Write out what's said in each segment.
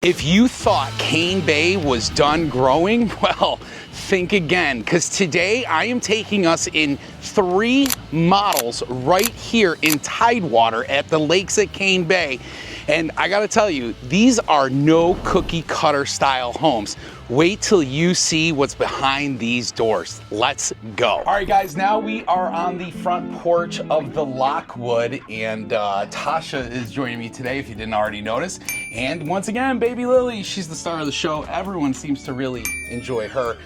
If you thought Cane Bay was done growing, well, think again, because today I am taking us in 3 models right here in Tidewater at the lakes at Cane Bay. And I gotta tell you, these are no cookie cutter style homes. Wait till you see what's behind these doors. Let's go. All right, guys, now we are on the front porch of the Lockwood, and Tasha is joining me today, if you didn't already notice. And once again, baby Lily, she's the star of the show. Everyone seems to really enjoy her.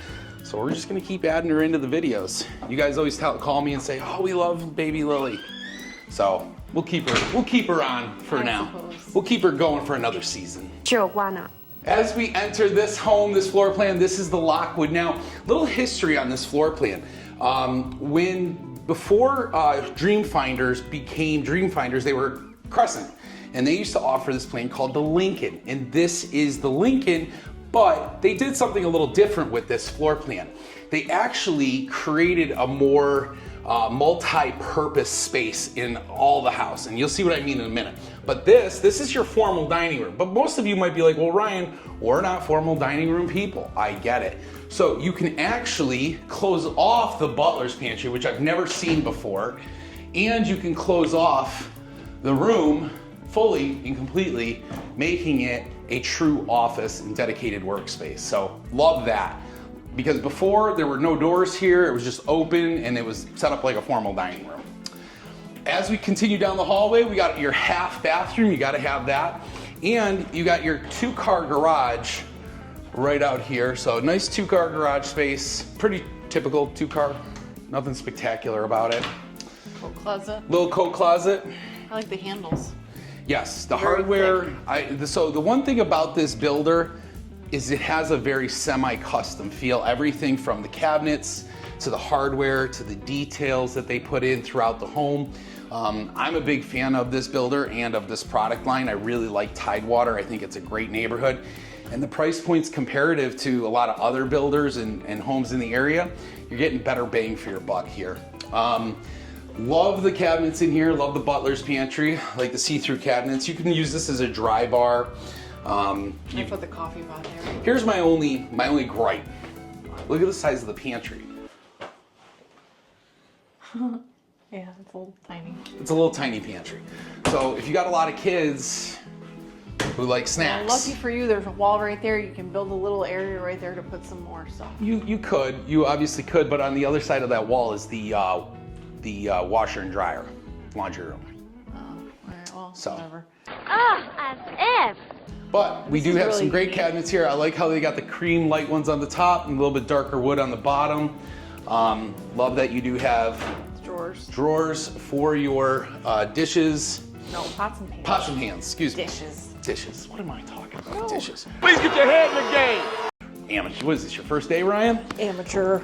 So we're just gonna keep adding her into the videos. You guys always call me and say, oh, we love baby Lily. So we'll keep her on for now. We'll keep her going for another season. Sure, why not? As we enter this home, this floor plan, this is the Lockwood. Now, little history on this floor plan. Before Dreamfinders became Dreamfinders, they were Crescent. And they used to offer this plan called the Lincoln. And this is the Lincoln, but they did something a little different with this floor plan. They actually created a more multi-purpose space in all the house, and you'll see what I mean in a minute. But this is your formal dining room. But most of you might be like, well, Ryan, we're not formal dining room people. I get it. So you can actually close off the butler's pantry, which I've never seen before, and you can close off the room fully and completely, making it a true office and dedicated workspace. So love that. Because before there were no doors here, it was just open and it was set up like a formal dining room. As we continue down the hallway, we got your half bathroom, you gotta have that. And you got your 2-car garage right out here. So nice 2-car garage space, pretty typical 2-car, nothing spectacular about it. Coat closet. Little coat closet. I like the handles. Yes, the hardware. So the one thing about this builder is it has a very semi-custom feel. Everything from the cabinets to the hardware to the details that they put in throughout the home. I'm a big fan of this builder and of this product line. I really like Tidewater. I think it's a great neighborhood. And the price point's comparative to a lot of other builders and homes in the area. You're getting better bang for your buck here. Love the cabinets in here, love the butler's pantry, like the see-through cabinets. You can use this as a dry bar. Can I put the coffee pot there? Here's my only gripe. Look at the size of the pantry. Yeah, it's a little tiny. It's a little tiny pantry. So if you got a lot of kids who like snacks. Well, lucky for you, there's a wall right there. You can build a little area right there to put some more stuff. You obviously could, but on the other side of that wall is the washer and dryer, laundry room. Oh, all right, well, So. whatever. As if. But we do have some great cabinets here. I like how they got the cream light ones on the top and a little bit darker wood on the bottom. Love that you do have drawers for your dishes. No, pots and pans. Pots and pans, excuse me. Dishes. What am I talking about? No. Dishes. Please get your head in the game. Amateur. What is this, your first day, Ryan? Amateur.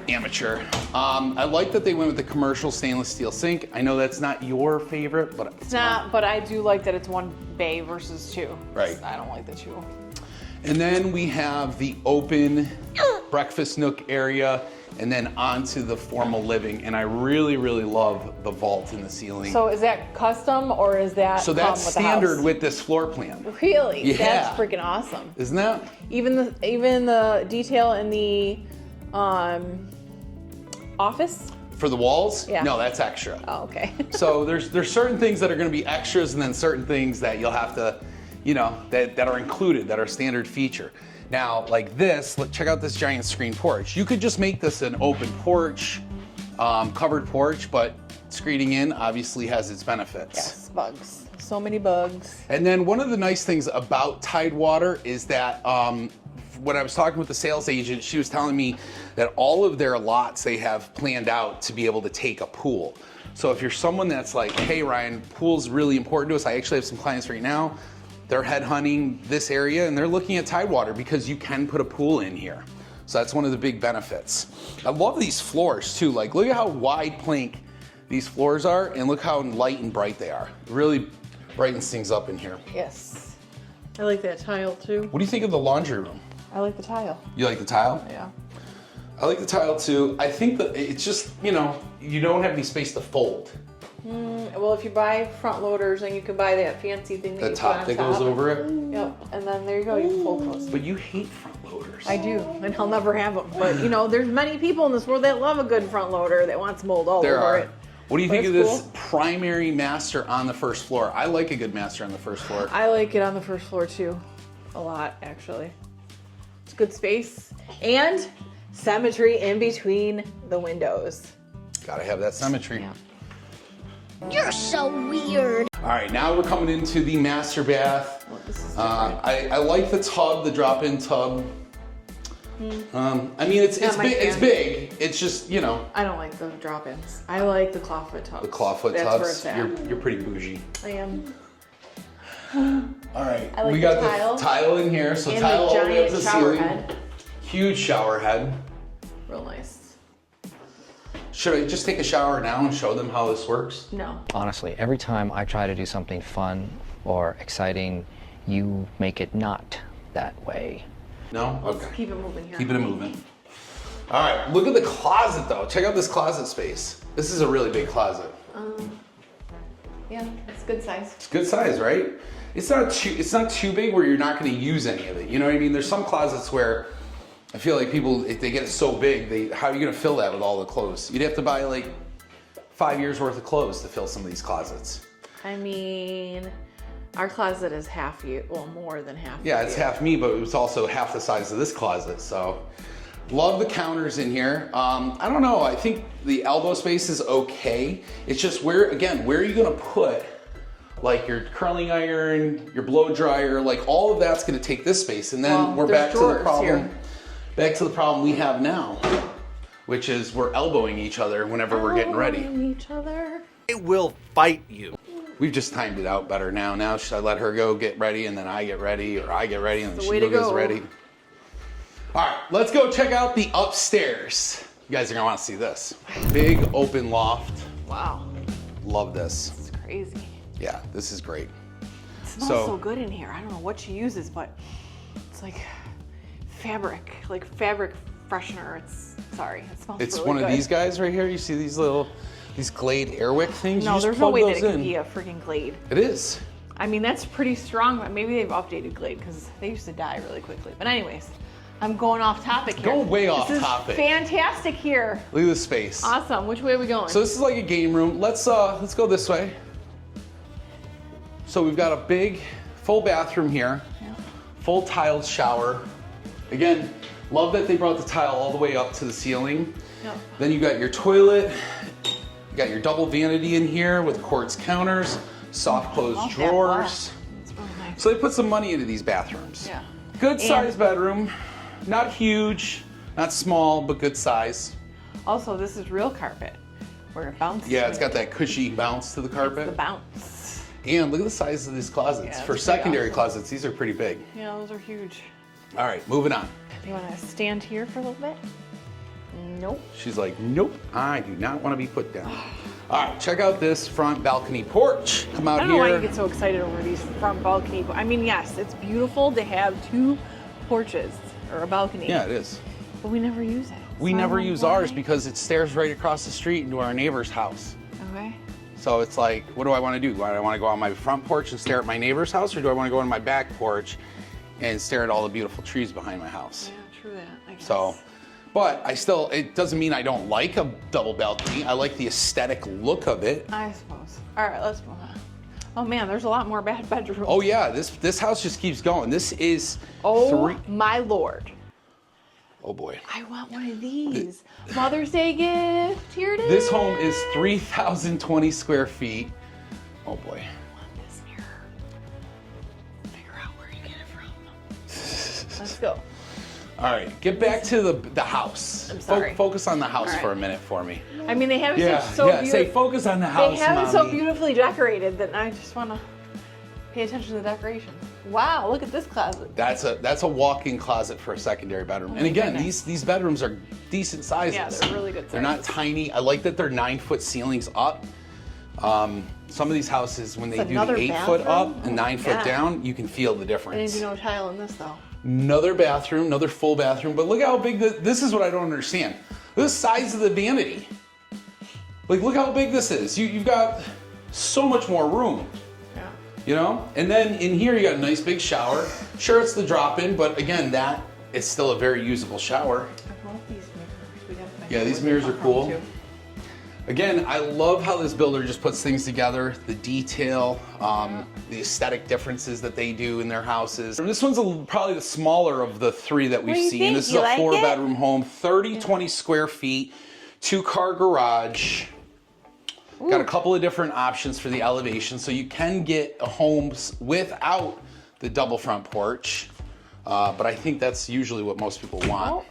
I like that they went with the commercial stainless steel sink. I know that's not your favorite, but It's not, but I do like that it's 1 bay versus 2. Right. I don't like the 2. And then we have the open breakfast nook area and then onto the formal living. And I really, really love the vault in the ceiling. So is that custom or is that So that's with the standard house? with this floor plan. Really? Yeah. That's freaking awesome. Isn't that? Even the detail in the office? For the walls? Yeah. No, that's extra. Oh, okay. So there's certain things that are gonna be extras and then certain things that you'll have to, that are included, that are standard feature. Now, like this, check out this giant screen porch. You could just make this an open porch, covered porch, but screening in obviously has its benefits. Yes, bugs. So many bugs. And then one of the nice things about Tidewater is that when I was talking with the sales agent, she was telling me that all of their lots they have planned out to be able to take a pool. So if you're someone that's like, hey Ryan, pool's really important to us. I actually have some clients right now. They're headhunting this area and they're looking at Tidewater because you can put a pool in here. So that's one of the big benefits. I love these floors too. Like look at how wide plank these floors are and look how light and bright they are. It really brightens things up in here. Yes. I like that tile too. What do you think of the laundry room? I like the tile. You like the tile? Yeah. I like the tile too. I think that it's just, you don't have any space to fold. Well, if you buy front loaders, then you can buy that fancy thing that The you top put on that top. goes over it. Yep, and then there you go, you can fold those. But you hate front loaders. I do, and I'll never have them. But you know, there's many people in this world that love a good front loader that wants mold all There over are. it. What do you But think of it's this cool. primary master on the first floor? I like a good master on the first floor. I like it on the first floor too, a lot actually. It's good space and symmetry in between the windows. Gotta have that symmetry. Yeah. You're so weird. All right, now we're coming into the master bath. Well, this is different. I like the tub, the drop-in tub. I mean, it's Not my big. It's fan. big. It's just, you know, I don't like the drop-ins. I like the clawfoot tubs. the clawfoot That's tubs. Where it's at. You're pretty bougie. I am. All right, I like we the got tile. the tile in here, so And tile the all the way up giant to the shower ceiling. head. Huge shower head. Real nice. Should I just take a shower now and show them how this works? No. Honestly, every time I try to do something fun or exciting, you make it not that way. No? Let's Okay. keep it moving here. Keep it moving. All right, look at the closet though. Check out this closet space. This is a really big closet. Yeah, it's good size. It's good size, right? It's not too big where you're not going to use any of it. You know what I mean? There's some closets where I feel like people, if they get it so big, how are you going to fill that with all the clothes? You'd have to buy like 5 years worth of clothes to fill some of these closets. I mean, our closet is half you, well, more than half. Yeah, of it's you. half me, but it's also half the size of this closet. So, love the counters in here. I don't know. I think the elbow space is okay. It's just where are you gonna put like your curling iron, your blow dryer, like all of that's gonna take this space, and then Well, we're there's back to the drawers problem. here. Back to the problem we have now, which is we're elbowing each other whenever we're getting ready. Elbowing each other. I will fight you. We've just timed it out better now. Now should I let her go get ready and then I get ready, or I get ready and then the she way to goes go. ready? All right, let's go check out the upstairs. You guys are gonna want to see this. Big open loft. Wow, Love this. it's crazy. Yeah, this is great. It smells So- so good in here. I don't know what she uses, but it's like fabric freshener. It smells It's really one of good. these guys right here. You see these Glade Airwick things? You No, just there's no plug way that those it could in. be a freaking Glade. It is. I mean, that's pretty strong, but maybe they've updated Glade because they used to die really quickly. But anyways, I'm going off topic here. Go way off This is topic. fantastic here. Look at this space. Awesome. Which way are we going? So this is like a game room. Let's go this way. So we've got a big full bathroom here. Yeah. Full tiled shower. Again, love that they brought the tile all the way up to the ceiling. Yep. Then you got your toilet. You got your double vanity in here with quartz counters, soft closed Love that drawers. glass. It's really nice. So they put some money into these bathrooms. Yeah. Good size bedroom. Not huge, not small, but good size. Also, this is real carpet where it bounces. Yeah, it's got that cushy bounce to the carpet. the bounce. And look at the size of these closets. Yeah, For it's pretty secondary awesome. closets, these are pretty big. Yeah, those are huge. All right, moving on. You want to stand here for a little bit? Nope. She's like, nope, I do not want to be put down. All right, check out this front balcony porch. Come out I don't know why you here. get so excited over these front balcony. I mean, yes, it's beautiful to have two porches or a balcony. Yeah, it is. But we never use it. We So I never don't know use why. ours because it stares right across the street into our neighbor's house. Okay. So it's like, what do I want to do? Do I want to go on my front porch and stare at my neighbor's house, or do I want to go on my back porch and stare at all the beautiful trees behind my house? Yeah, true that. I guess. So, but it doesn't mean I don't like a double balcony. I like the aesthetic look of it. I suppose. All right, let's move on. Oh man, there's a lot more bad bedrooms. Oh yeah, this house just keeps going. This is Oh my lord. Oh boy. I want one of these. Mother's Day gift. Here it is. This home is 3,020 square feet. Oh boy. I want this mirror. Figure out where you get it from. Let's go. All right, get back to the house. I'm sorry. Focus on the house All right. for a minute for me. I mean, they have it Yeah, so yeah. beautiful. Say focus on the house, They have it so Mommy. beautifully decorated that I just want to pay attention to the decorations. Wow, look at this closet. That's a walk-in closet for a secondary bedroom. And my again, goodness. these bedrooms are decent sizes. Yeah, they're really good They're not sizes. tiny. I like that they're 9-foot ceilings up. Some of these houses, when they It's do another the 8-foot bathroom? up and Oh my 9-foot God. down, you can feel the I difference. didn't do no tile in this though. Another bathroom, another full bathroom. But look how big this is what I don't understand. Look at the size of the vanity. Like, look how big this is. You've got so much more room. Yeah. You know? And then in here, you got a nice big shower. Sure, it's the drop-in, but again, that is still a very usable shower. I love these mirrors. We gotta find Yeah, out these where mirrors they are come cool. from, too. Again, I love how this builder just puts things together, the detail, the aesthetic differences that they do in their houses. This one's probably the smaller of the three that we've do you seen. think? This is You a like it? 4-bedroom home, 20 square feet, 2-car garage. Got a couple of different options for the elevation, so you can get a home without the double front porch, but I think that's usually what most people want.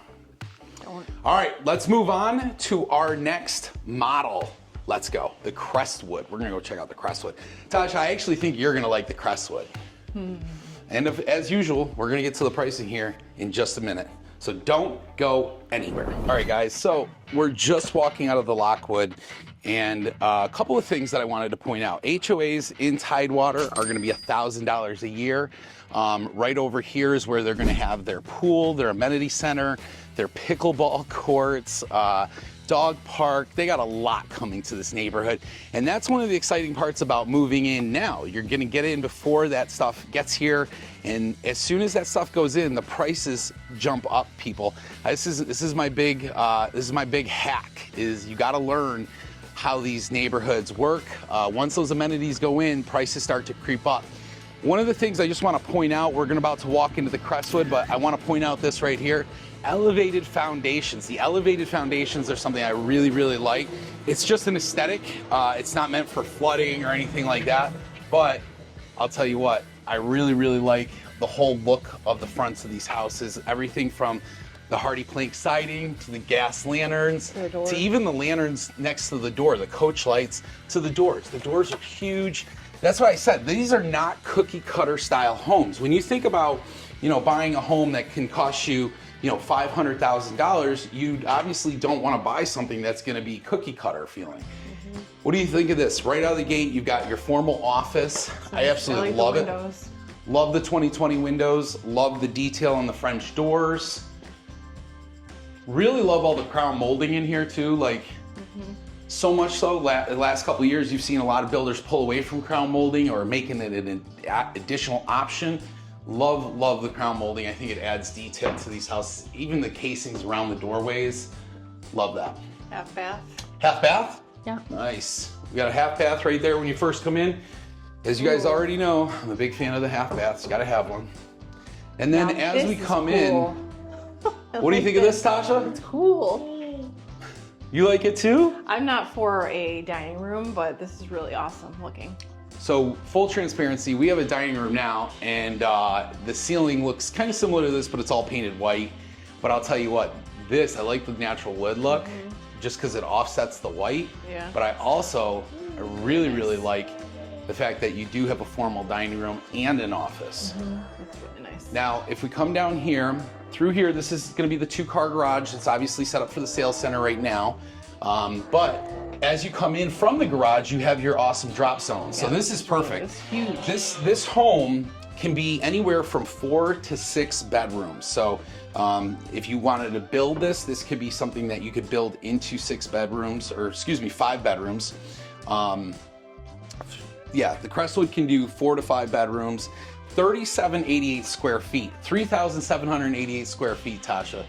All right, let's move on to our next model. Let's go, the Crestwood. We're gonna go check out the Crestwood. Tasha, I actually think you're gonna like the Crestwood. And as usual, we're gonna get to the pricing here in just a minute. So don't go anywhere. All right, guys, so we're just walking out of the Lockwood, and a couple of things that I wanted to point out. HOAs in Tidewater are gonna be $1,000 a year. Right over here is where they're gonna have their pool, their amenity center, their pickleball courts, dog park. They got a lot coming to this neighborhood. And that's one of the exciting parts about moving in now. You're gonna get in before that stuff gets here. And as soon as that stuff goes in, the prices jump up, people. This is my big hack, is you gotta learn how these neighborhoods work. Once those amenities go in, prices start to creep up. One of the things I just want to point out, we're about to walk into the Crestwood, but I want to point out this right here, elevated foundations. The elevated foundations are something I really, really like. It's just an aesthetic. It's not meant for flooding or anything like that, but I'll tell you what, I really, really like the whole look of the fronts of these houses. Everything from the hardy plank siding to the gas lanterns to even the lanterns next to the door, the coach lights to the doors. The doors are huge. That's why I said these are not cookie cutter style homes. When you think about, buying a home that can cost you, $500,000, you obviously don't want to buy something that's going to be cookie cutter feeling. What do you think of this? Right out of the gate, you've got your formal office. I absolutely love it. Love the 2020 windows. Love the detail on the French doors. Really love all the crown molding in here too. Like, so much so, the last couple of years, you've seen a lot of builders pull away from crown molding or making it an additional option. Love the crown molding. I think it adds detail to these houses. Even the casings around the doorways, love that. Half bath. Half bath? Yeah. Nice. We got a half bath right there when you first come in. As you guys already know, I'm a big fan of the half baths. You gotta have one. And then as we come in, what do you think of this, Tasha? It's cool. You like it too? I'm not for a dining room, but this is really awesome looking. So full transparency, we have a dining room now, and the ceiling looks kind of similar to this, but it's all painted white. But I'll tell you what, I like the natural wood look, just because it offsets the white. Yeah. But I really, really like the fact that you do have a formal dining room and an office. It's really nice. Now, if we come down here, through here, this is gonna be the 2-car garage. It's obviously set up for the sales center right now. But as you come in from the garage, you have your awesome drop zone. So this is perfect. It's huge. This home can be anywhere from 4 to 6 bedrooms. So if you wanted to build this could be something that you could build into 5 bedrooms. The Crestwood can do 4 to 5 bedrooms, 3,788 square feet, 3,788 square feet, Tasha.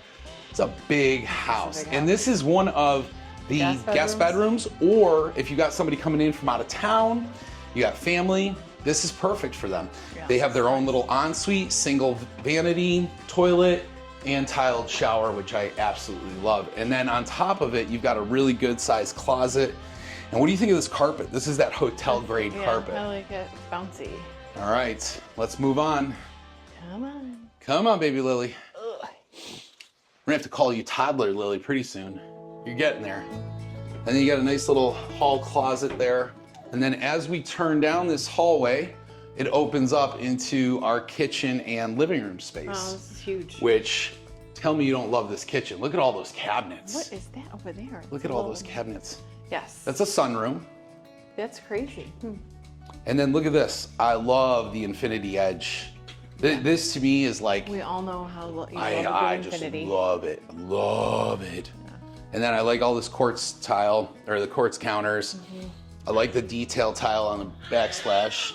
It's a big house. And this is one of the guest bedrooms, or if you got somebody coming in from out of town, you got family, this is perfect for them. Yeah. They have their own little ensuite, single vanity, toilet, and tiled shower, which I absolutely love. And then on top of it, you've got a really good sized closet. And what do you think of this carpet? This is that hotel grade carpet. I like it. It's bouncy. All right, let's move on. Come on. Come on, baby Lily. We're gonna have to call you Toddler Lily pretty soon. You're getting there. And then you got a nice little hall closet there. And then as we turn down this hallway, it opens up into our kitchen and living room space. Oh, this is huge. Which, tell me you don't love this kitchen. Look at all those cabinets. What is that over there? Look at all those cabinets. Yes. That's a sunroom. That's crazy. And then look at this. I love the infinity edge. This to me is like, we all know how you love I a good just infinity. love it. Love it. And then I like all this quartz tile, or the quartz counters. I like the detail tile on the backsplash.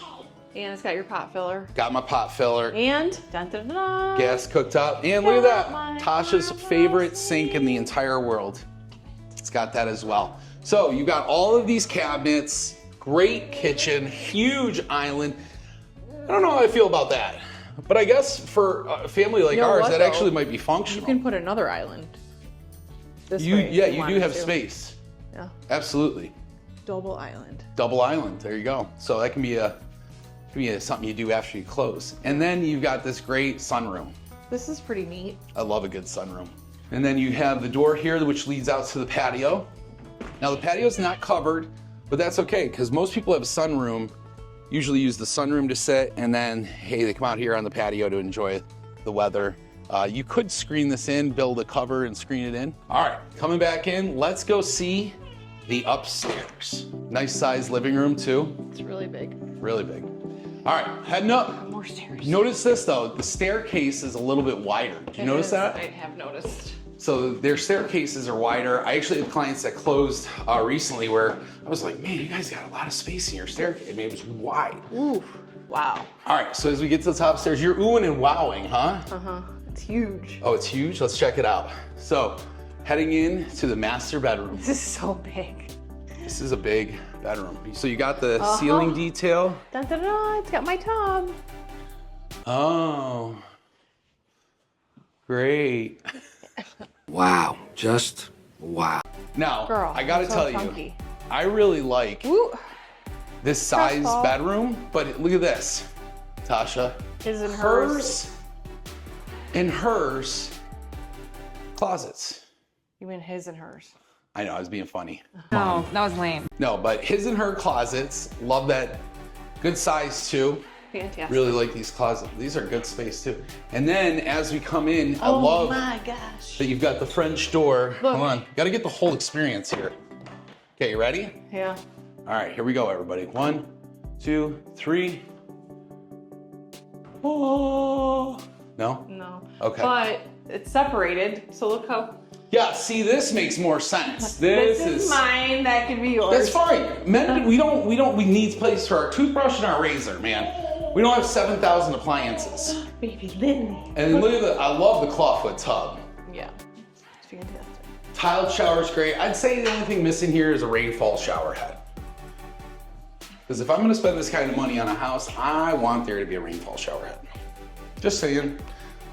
And it's got your pot filler. Got my pot filler. And dun, dun, dun, dun. Gas cooktop. And look at that. Tasha's favorite sink in the entire world. It's got that as well. So you got all of these cabinets, great kitchen, huge island. I don't know how I feel about that. But I guess for a family like ours, that actually might be functional. You can put another island. This way, Yeah, if you do have to. space. Yeah. Absolutely. Double island. Double island. There you go. So that can be something you do after you close. And then you've got this great sunroom. This is pretty neat. I love a good sunroom. And then you have the door here, which leads out to the patio. Now the patio's not covered, but that's okay, because most people have a sunroom, usually use the sunroom to sit, and then, hey, they come out here on the patio to enjoy the weather. You could screen this in, build a cover and screen it in. All right, coming back in, let's go see the upstairs. Nice sized living room too. It's really big. Really big. All right, heading up. More stairs. Notice this though, the staircase is a little bit wider. Did you notice that? I have noticed. So their staircases are wider. I actually have clients that closed recently where I was like, man, you guys got a lot of space in your staircase. I mean, it was wide. Ooh, wow. All right, so as we get to the top stairs, you're oohing and wowing, huh? Uh-huh, it's huge. Oh, it's huge? Let's check it out. So, heading in to the master bedroom. This is so big. This is a big bedroom. So you got the ceiling detail. Dun, dun, dun, it's got my tub. Oh, great. Wow, just wow. Now, Girl, I gotta so tell funky. you, I really like Woo. this size Stressful. bedroom, but look at this, Tasha. His and hers. And hers closets. You mean his and hers? I know, I was being funny. No, that was lame. No, but his and her closets, love that. Good size too. Fantastic. Really like these closets. These are good space too. And then as we come in, I Oh love my gosh. that you've got the French door. Look. Hold on, gotta get the whole experience here. Okay, you ready? Yeah. All right, here we go, everybody. 1, 2, 3. Oh, no? No. Okay. But it's separated, so look how. Yeah, see, this makes more sense. This is mine. That can be yours. That's fine. Men, we need place for our toothbrush and our razor, man. We don't have 7,000 appliances. Baby Lily. And then look at I love the clawfoot tub. Yeah. It's fantastic. Tiled shower's great. I'd say the only thing missing here is a rainfall shower head. Because if I'm gonna spend this kind of money on a house, I want there to be a rainfall shower head. Just saying.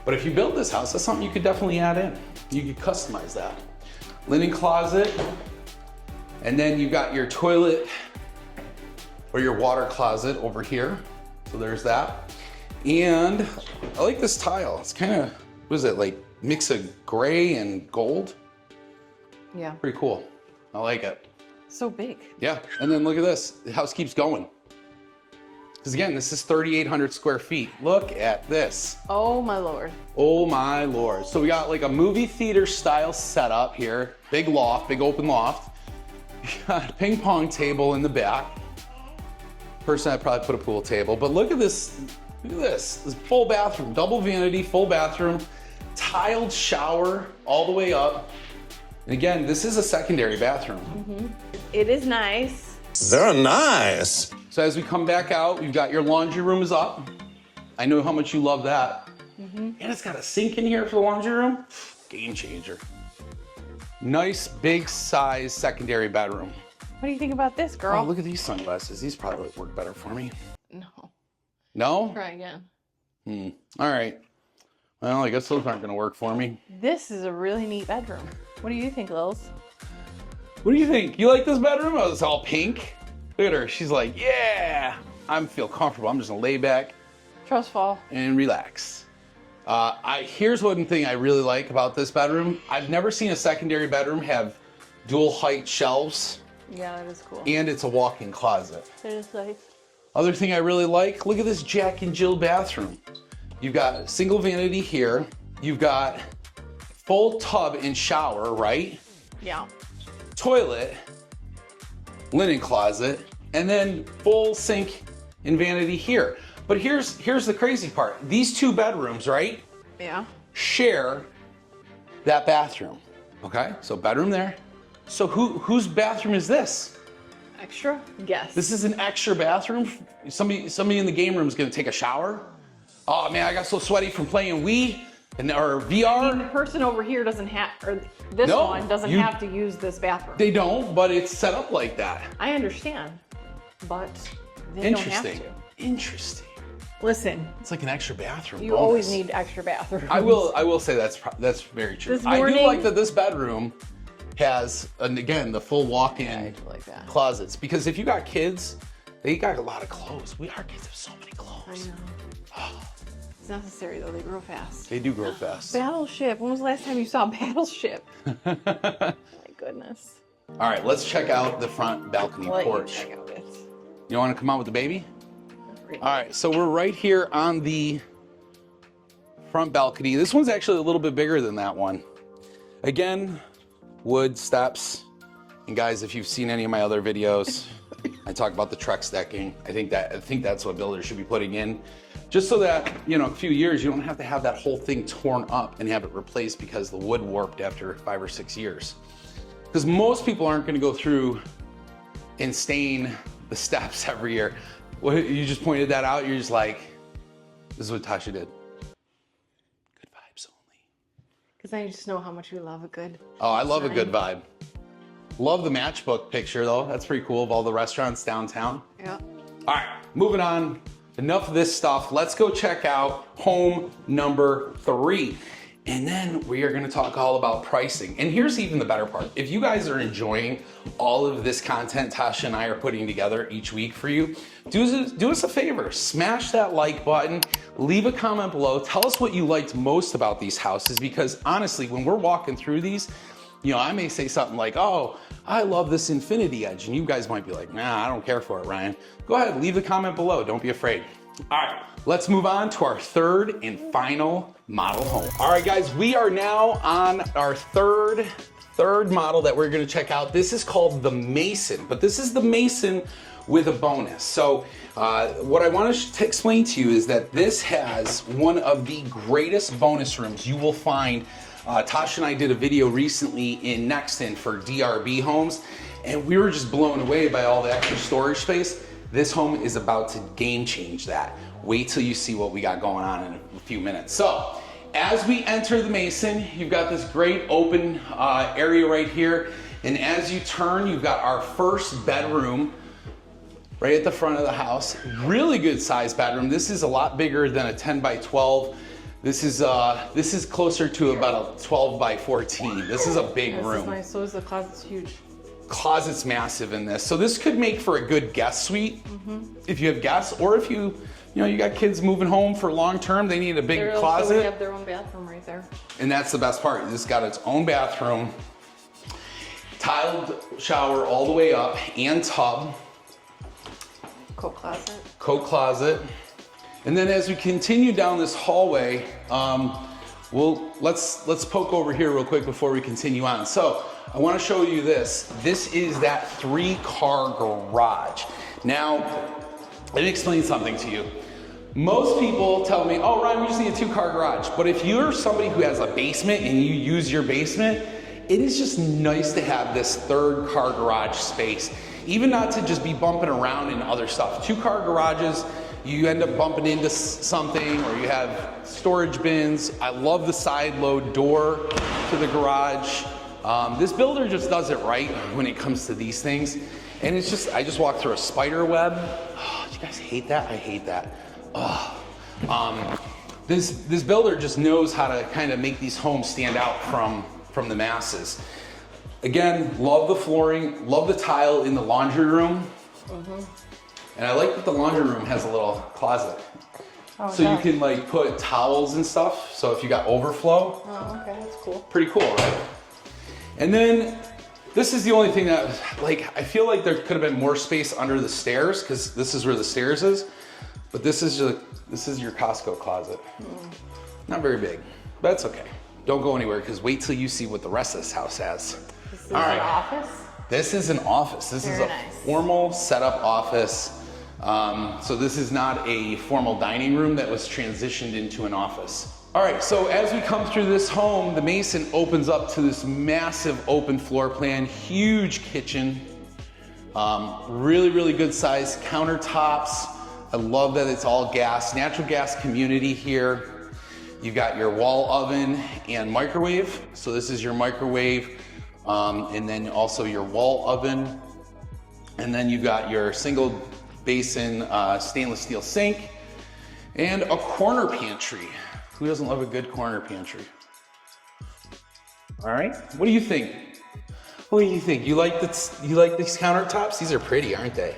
But if you build this house, that's something you could definitely add in. You could customize that. Linen closet, and then you've got your toilet or your water closet over here. So there's that. And I like this tile. It's kind of, what is it, like mix of gray and gold? Yeah. Pretty cool. I like it. So big. Yeah, and then look at this. The house keeps going. Because again, this is 3,800 square feet. Look at this. Oh my lord. Oh my lord. So we got like a movie theater style setup here. Big loft, big open loft. We got a ping pong table in the back. Personally, I'd probably put a pool table, but look at this. Look at this. This full bathroom, double vanity, full bathroom, tiled shower all the way up. And again, this is a secondary bathroom. Mm-hmm. It is nice. Very nice. So as we come back out, you've got your laundry room is up. I know how much you love that. Mm-hmm. And it's got a sink in here for the laundry room. Game changer. Nice big size secondary bedroom. What do you think about this, girl? Oh, look at these sunglasses. These probably would work better for me. No. No? Try again. All right. Well, I guess those aren't gonna work for me. This is a really neat bedroom. What do you think, Lils? What do you think? You like this bedroom? Oh, it's all pink. Look at her. She's like, yeah. I feel comfortable. I'm just gonna lay back Trust fall. and relax. Here's one thing I really like about this bedroom. I've never seen a secondary bedroom have dual height shelves, Yeah, that is cool. and it's a walk-in closet. It is nice. Other thing I really like, look at this Jack and Jill bathroom. You've got a single vanity here. You've got full tub and shower, right? Yeah. Toilet, linen closet, and then full sink and vanity here. But here's the crazy part. These two bedrooms, right, Yeah. share that bathroom. Okay, so bedroom there. So whose bathroom is this? Extra? Yes. This is an extra bathroom? Somebody in the game room is gonna take a shower? Oh man, I got so sweaty from playing Wii or VR. I mean, the person over here doesn't have, or this No, one doesn't have to use this bathroom. They don't, but it's set up like that. I understand, but they don't have to. Interesting. Listen, It's like an extra bathroom. you bonus. always need extra bathrooms. I will say that's very true. This I do morning- like that this bedroom has, and again, the full walk-in I do like that. closets. Because if you got kids, they got a lot of clothes. Our kids have so many I clothes. know. It's necessary though, they grow fast. They do grow fast. Battleship, when was the last time you saw Battleship? My goodness. All right, let's check out the front balcony I'll let you porch. check out it. You want to come out with the baby? All right, so we're right here on the front balcony. This one's actually a little bit bigger than that one. Again, wood steps. And guys, if you've seen any of my other videos, I talk about the Trex decking. I think that's what builders should be putting in, just so that, you know, a few years you don't have to have that whole thing torn up and have it replaced because the wood warped after 5 or 6 years. Because most people aren't going to go through and stain the steps every year. Well, you just pointed that out. You're just like, this is what Tasha did. Good vibes only. Because I just know how much you love a good. Oh, I love a sign. good vibe. Love the matchbook picture though. That's pretty cool of all the restaurants downtown. Yeah. All right, moving on. Enough of this stuff. Let's go check out home number 3. And then we are gonna talk all about pricing. And here's even the better part. If you guys are enjoying all of this content Tasha and I are putting together each week for you, do us a favor, smash that like button, leave a comment below, tell us what you liked most about these houses, because honestly, when we're walking through these, you know, I may say something like, oh, I love this infinity edge, and you guys might be like, nah, I don't care for it, Ryan. Go ahead, leave a comment below, don't be afraid. All right, let's move on to our third and final model home. All right, guys, we are now on our third model that we're gonna check out. This is called the Mason, but this is the Mason with a bonus. So what I want to explain to you is that this has one of the greatest bonus rooms you will find. Tasha and I did a video recently in Nexton for DRB homes, and we were just blown away by all the extra storage space. This home is about to game change that. Wait till you see what we got going on in a few minutes. So, as we enter the Mason, you've got this great open area right here, and as you turn, you've got our first bedroom right at the front of the house. Really good size bedroom. This is a lot bigger than a 10 by 12. This is closer to about a 12 by 14. This is a big room. This is nice. So is the closet's huge. Closet's massive in this. So this could make for a good guest suite if you have guests, or if you got kids moving home for long term, they need a big closet. They have their own bathroom right there. And that's the best part. This got its own bathroom, tiled shower all the way up, and tub. Coat closet. Coat closet. And then as we continue down this hallway, let's poke over here real quick before we continue on. So I want to show you this. This is that 3-car garage. Now, let me explain something to you. Most people tell me, oh, Ryan, we just need a 2-car garage. But if you're somebody who has a basement and you use your basement, it is just nice to have this 3rd-car garage space. Even not to just be bumping around in other stuff. 2-car garages, you end up bumping into something, or you have storage bins. I love the side load door to the garage. This builder just does it right when it comes to these things. And it's just, I just walked through a spider web. Oh, do you guys hate that? I hate that. Oh. This builder just knows how to kind of make these homes stand out from the masses. Again, love the flooring, love the tile in the laundry room. And I like that the laundry room has a little closet. Oh, so you can like put towels and stuff. So if you got overflow. Oh, okay, that's cool. Pretty cool, right? And then this is the only thing that, like, I feel like there could have been more space under the stairs, because this is where the stairs is. But this is your Costco closet. Not very big, but it's okay. Don't go anywhere, because wait till you see what the rest of this house has. This is an office? This is an office. This is Very a nice. formal setup office. So this is not a formal dining room that was transitioned into an office. All right, so as we come through this home, the Mason opens up to this massive open floor plan, huge kitchen, really, really good size countertops. I love that it's all gas, natural gas community here. You've got your wall oven and microwave. So this is your microwave, and then also your wall oven. And then you've got your single basin stainless steel sink and a corner pantry. Who doesn't love a good corner pantry? All right, what do you think? What do you think? You like these countertops? These are pretty, aren't they?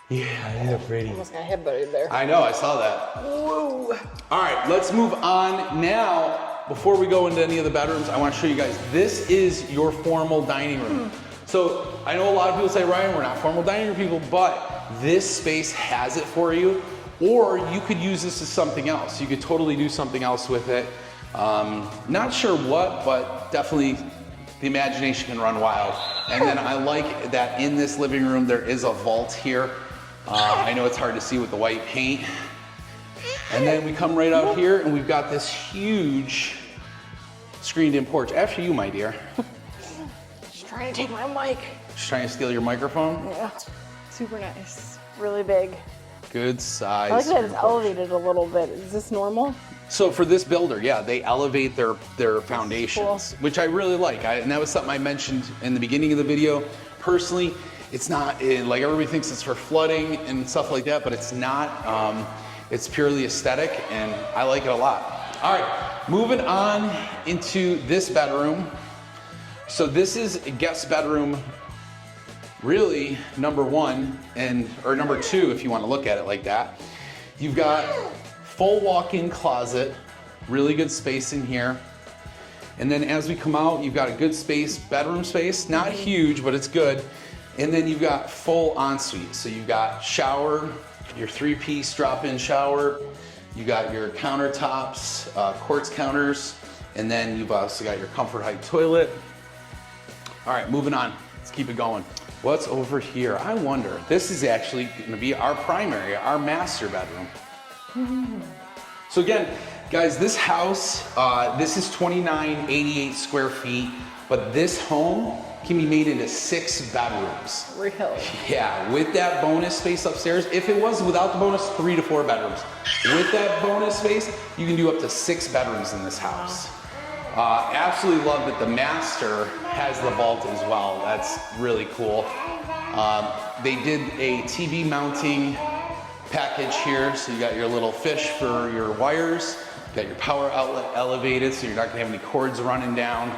Yeah, these are pretty. Almost got headbutted there. I know, I saw that. Whoa. All right, let's move on now. Before we go into any of the bedrooms, I want to show you guys, this is your formal dining room. So I know a lot of people say, Ryan, we're not formal dining room people, but this space has it for you. Or you could use this as something else. You could totally do something else with it. Not sure what, but definitely the imagination can run wild. And then I like that in this living room, there is a vault here. I know it's hard to see with the white paint. And then we come right out here and we've got this huge screened in porch. After you, my dear. She's trying to take my mic. She's trying to steal your microphone? Yeah, super nice, really big. Good size. I like that it's elevated a little bit. Is this normal? So for this builder, yeah, they elevate their foundations, cool. which I really like. And that was something I mentioned in the beginning of the video. Personally, it's not, like everybody thinks it's for flooding and stuff like that, but it's not. It's purely aesthetic and I like it a lot. All right, moving on into this bedroom. So this is a guest bedroom, really number one, or number two if you want to look at it like that. You've got full walk-in closet, really good space in here. And then as we come out, you've got a good space, bedroom space, not huge, but it's good. And then you've got full ensuite. So you've got shower, your 3-piece drop-in shower, you got your countertops, quartz counters, and then you've also got your comfort height toilet. All right, moving on, let's keep it going. What's over here? I wonder, this is actually gonna be our primary, our master bedroom. So again, guys, this house, this is 2988 square feet, but this home can be made into 6 bedrooms. Really? Yeah, with that bonus space upstairs. If it was without the bonus, 3 to 4 bedrooms. With that bonus space, you can do up to 6 bedrooms in this house. Absolutely love that the master has the vault as well. That's really cool. They did a TV mounting package here. So you got your little fish for your wires, got your power outlet elevated so you're not gonna have any cords running down.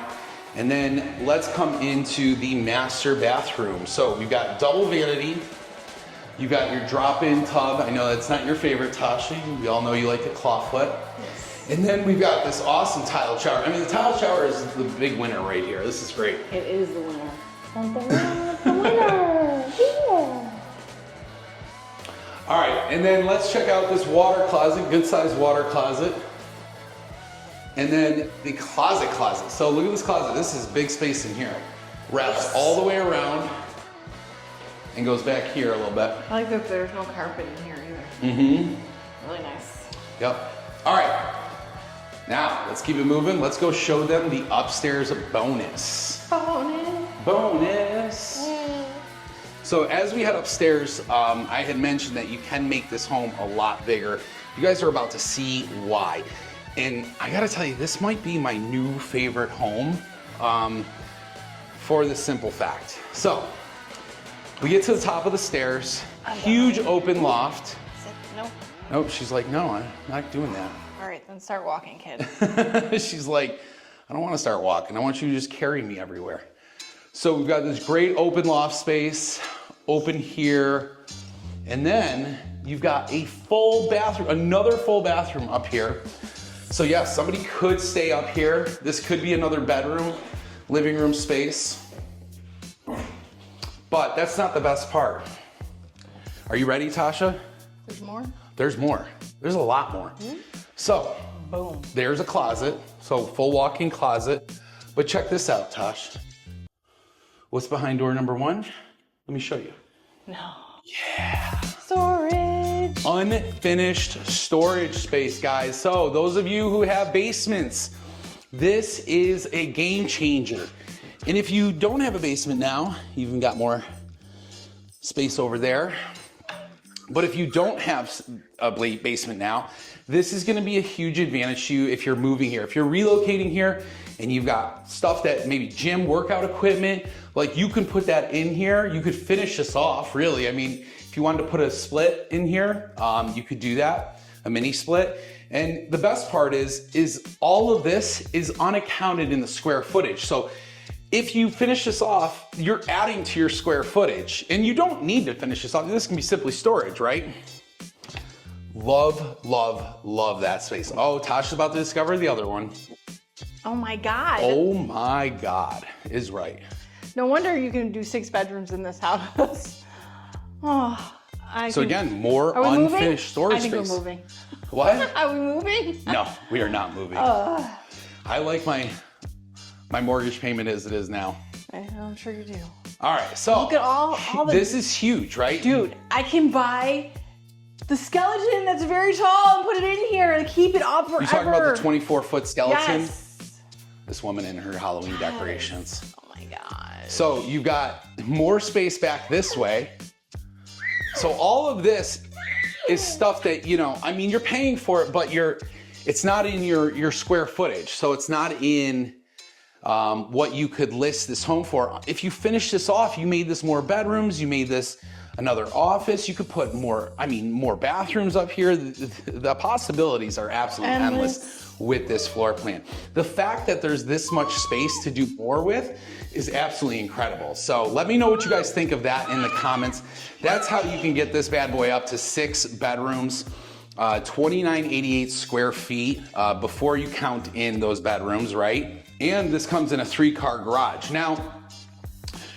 And then let's come into the master bathroom. So we've got double vanity. You've got your drop-in tub. I know that's not your favorite, Tasha. We all know you like the clawfoot. And then we've got this awesome tile shower. I mean, the tile shower is the big winner right here. This is great. It is the winner. The winner. Yeah. All right, and then let's check out this water closet, good sized water closet. And then the closet. So look at this closet. This is big space in here. Wraps all the way around and goes back here a little bit. I like that there's no carpet in here either. Mm-hmm. Really nice. Yep. All right. Now, let's keep it moving. Let's go show them the upstairs bonus. Bonus. So as we head upstairs, I had mentioned that you can make this home a lot bigger. You guys are about to see why. And I gotta tell you, this might be my new favorite home for the simple fact. So, we get to the top of the stairs, huge open loft. No. Nope, she's like, no, I'm not doing that. All right, then start walking, kid. She's like, I don't want to start walking. I want you to just carry me everywhere. So we've got this great open loft space, open here, and then you've got a full bathroom, another full bathroom up here. So yes, somebody could stay up here. This could be another bedroom, living room space. But that's not the best part. Are you ready, Tasha? There's more? There's more. There's a lot more. So, boom. There's a closet. So full walk-in closet. But check this out, Tosh. What's behind door number 1? Let me show you. No. Yeah. Storage. unfinished storage space, guys. So those of you who have basements, this is a game changer. And if you don't have a basement now, you even got more space over there. But if you don't have a basement now, this is gonna be a huge advantage to you if you're moving here. If you're relocating here and you've got stuff that maybe gym workout equipment, like you can put that in here. You could finish this off, really. I mean, if you wanted to put a split in here, you could do that, a mini split. And the best part is all of this is unaccounted in the square footage. So if you finish this off, you're adding to your square footage, and you don't need to finish this off. This can be simply storage, right? Love, love, love that space. Oh, Tasha's about to discover the other one. Oh my God. Oh my God is right. No wonder you can do 6 bedrooms in this house. Oh, So again, more unfinished storage space. I think space. we're moving. What? Are we moving? No, we are not moving. I like my mortgage payment as it is now. I'm sure you do. All right, so Look at all the... This is huge, right? Dude, I can buy the skeleton that's very tall and put it in here and keep it up forever. You talking about the 24-foot skeleton? Yes. This woman in her Halloween decorations. Oh my God. So you've got more space back this way. So all of this is stuff that, you know, I mean, you're paying for it, but it's not in your square footage. So it's not in what you could list this home for. If you finish this off, you made this more bedrooms, you made this another office, you could put more bathrooms up here. The possibilities are absolutely endless with this floor plan. The fact that there's this much space to do more with is absolutely incredible. So let me know what you guys think of that in the comments. That's how you can get this bad boy up to 6 bedrooms, 2988 square feet before you count in those bedrooms, right? And this comes in a 3-car garage. Now,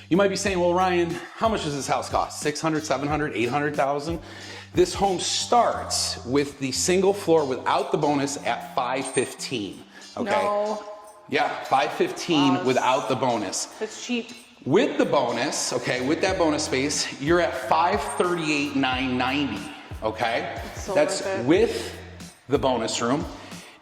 you might be saying, well, Ryan, how much does this house cost? 600, 700, 800,000? This home starts with the single floor without the bonus at $515, okay? No. Yeah, $515 without the bonus. That's cheap. With the bonus, okay, with that bonus space, you're at $538,990, okay? That's with the bonus room.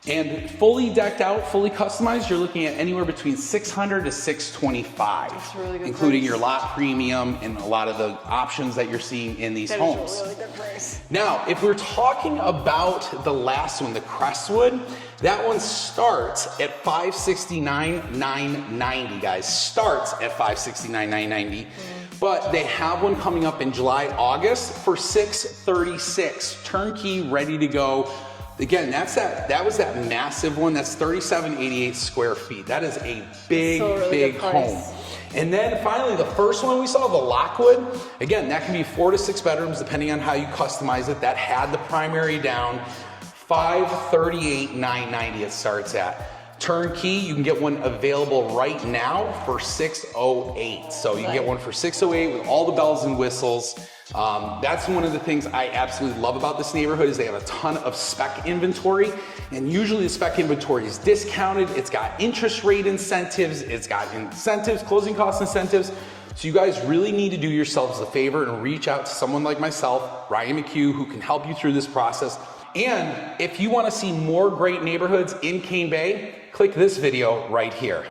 And fully decked out, fully customized, you're looking at anywhere between $600 to $625, That's a really good including price. your lot premium and a lot of the options that you're seeing in these homes. That is a really good price. Now, if we're talking about the last one, the Crestwood, that one starts at $569,990, guys. Starts at $569,990. But they have one coming up in July, August for $636, turnkey, ready to go. Again, that was that massive one. That's 3788 square feet. That is a big, big home. And then finally, the first one we saw, the Lockwood, again, that can be 4 to 6 bedrooms, depending on how you customize it. That had the primary down, $538,990 it starts at. Turnkey, you can get one available right now for $608. So you can get one for $608 with all the bells and whistles. That's one of the things I absolutely love about this neighborhood is they have a ton of spec inventory, and usually the spec inventory is discounted. It's got interest rate incentives, it's got incentives, closing cost incentives. So you guys really need to do yourselves a favor and reach out to someone like myself, Ryan McHugh, who can help you through this process. And if you want to see more great neighborhoods in Cane Bay, click this video right here.